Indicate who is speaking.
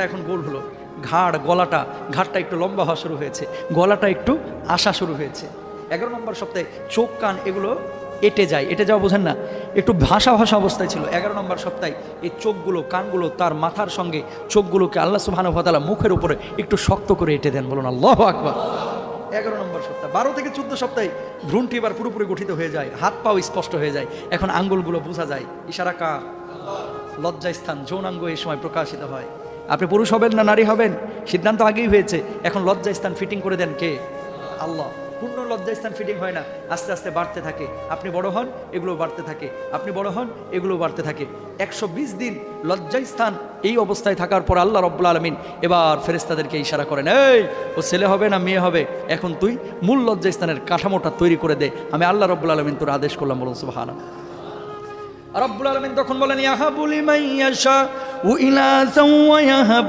Speaker 1: এখন গোল হলো, ঘাড়টা একটু লম্বা হওয়া শুরু হয়েছে, গলাটা একটু আসা শুরু হয়েছে। 11 নম্বর সপ্তাহে চোখ কান এগুলো এটে যাওয়া বোঝেন না, একটু ভাষা অবস্থায় ছিল। 11 নম্বর সপ্তাহে এই চোখগুলো কানগুলো তার মাথার সঙ্গে চোখগুলোকে আল্লাহ সুবহানাহু ওয়া তাআলা মুখের উপরে একটু শক্ত করে এঁটে দেন, বলুন আল্লাহু আকবার। 11 নম্বর সপ্তাহ। 12 থেকে 14 সপ্তাহে ভ্রূণটি এবার পুরোপুরি গঠিত হয়ে যায়, হাত পাও স্পষ্ট হয়ে যায়, এখন আঙ্গুলগুলো বোঝা যায়। ইশারা কা লজ্জাস্থান যৌনাঙ্গ এই সময় প্রকাশিত হয়। আপনি পুরুষ হবেন না নারী হবেন সিদ্ধান্ত আগেই হয়েছে, এখন লজ্জাস্থান ফিটিং করে দেন কে? আল্লাহ। পূর্ণ লজ্জাস্থান ফিটিং হয় না, আস্তে আস্তে বাড়তে থাকে। আপনি বড় হন, এগুলো বাড়তে থাকে, আপনি বড় হন, এগুলো বাড়তে থাকে। 120 দিন লজ্জাস্থান এই অবস্থায় থাকার পর আল্লাহ রাব্বুল আলামিন এবার ফেরেশতাদেরকে ইশারা করেন, এই ও ছেলে হবে না মেয়ে হবে, এখন তুই মূল লজ্জাস্থানের কাঠামোটা তৈরি করে দে, আমি আল্লাহ রাব্বুল আলামিন তোর আদেশ করলাম। বলুন সুবহানাল্লাহ। রাব্বুল আলামিন তখন বলেন, ইয়াহাবু লিমান ইয়াশা ইনাসা ওয়া ইয়াহাবু